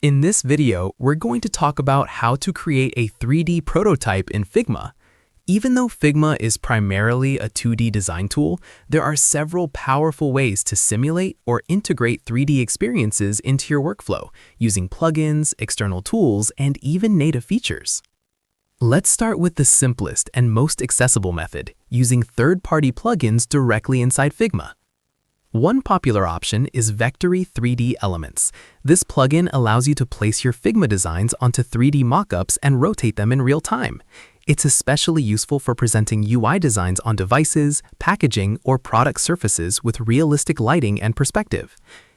In this video, we're going to talk about how to create a 3D prototype in Figma. Even though Figma is primarily a 2D design tool, there are several powerful ways to simulate or integrate 3D experiences into your workflow using plugins, external tools, and even native features. Let's start with the simplest and most accessible method, using third-party plugins directly inside Figma. One popular option is Vectory 3D Elements. This plugin allows you to place your Figma designs onto 3D mockups and rotate them in real time. It's especially useful for presenting UI designs on devices, packaging, or product surfaces with realistic lighting and perspective.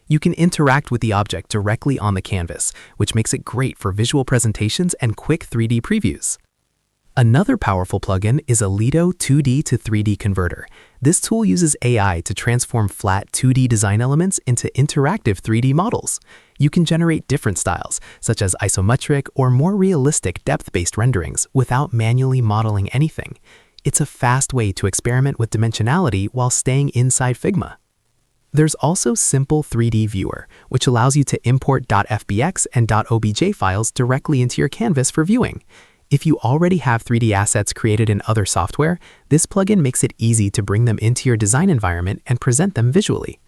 You can interact with the object directly on the canvas, which makes it great for visual presentations and quick 3D previews. Another powerful plugin is Alito 2D to 3D Converter. This tool uses AI to transform flat 2D design elements into interactive 3D models. You can generate different styles, such as isometric or more realistic depth-based renderings, without manually modeling anything. It's a fast way to experiment with dimensionality while staying inside Figma. There's also Simple 3D Viewer, which allows you to import .fbx and .obj files directly into your canvas for viewing. If you already have 3D assets created in other software, this plugin makes it easy to bring them into your design environment and present them visually.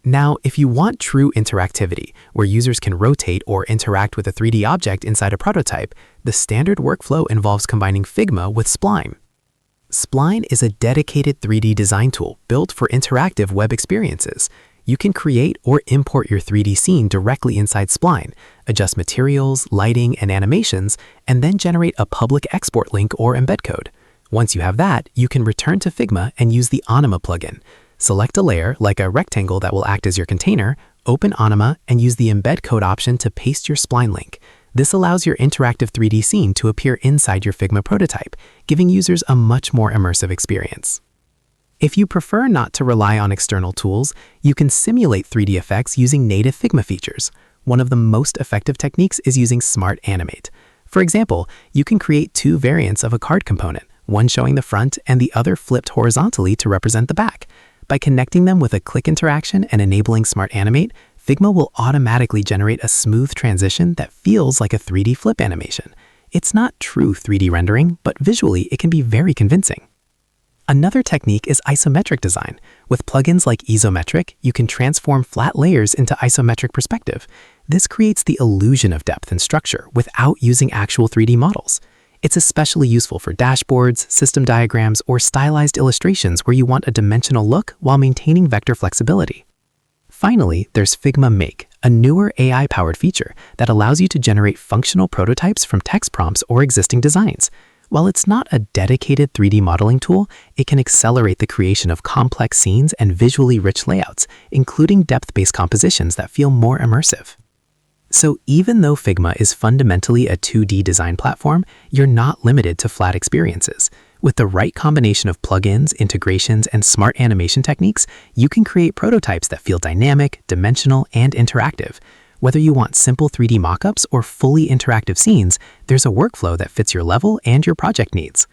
Now, if you want true interactivity, where users can rotate or interact with a 3D object inside a prototype, the standard workflow involves combining Figma with Spline. Spline is a dedicated 3D design tool built for interactive web experiences. You can create or import your 3D scene directly inside Spline, adjust materials, lighting, and animations, and then generate a public export link or embed code. Once you have that, you can return to Figma and use the Anima plugin. Select a layer, like a rectangle that will act as your container, open Anima, and use the embed code option to paste your Spline link. This allows your interactive 3D scene to appear inside your Figma prototype, giving users a much more immersive experience. If you prefer not to rely on external tools, you can simulate 3D effects using native Figma features. One of the most effective techniques is using Smart Animate. For example, you can create two variants of a card component, one showing the front and the other flipped horizontally to represent the back. By connecting them with a click interaction and enabling Smart Animate, Figma will automatically generate a smooth transition that feels like a 3D flip animation. It's not true 3D rendering, but visually it can be very convincing. Another technique is isometric design. With plugins like isometric, you can transform flat layers into isometric perspective. This creates the illusion of depth and structure without using actual 3D models. It's especially useful for dashboards, system diagrams, or stylized illustrations where you want a dimensional look while maintaining vector flexibility. Finally, there's Figma Make, a newer AI-powered feature that allows you to generate functional prototypes from text prompts or existing designs. While it's not a dedicated 3D modeling tool, it can accelerate the creation of complex scenes and visually rich layouts, including depth-based compositions that feel more immersive. So even though Figma is fundamentally a 2D design platform, you're not limited to flat experiences. With the right combination of plugins, integrations, and smart animation techniques, you can create prototypes that feel dynamic, dimensional, and interactive. Whether you want simple 3D mockups or fully interactive scenes, there's a workflow that fits your level and your project needs.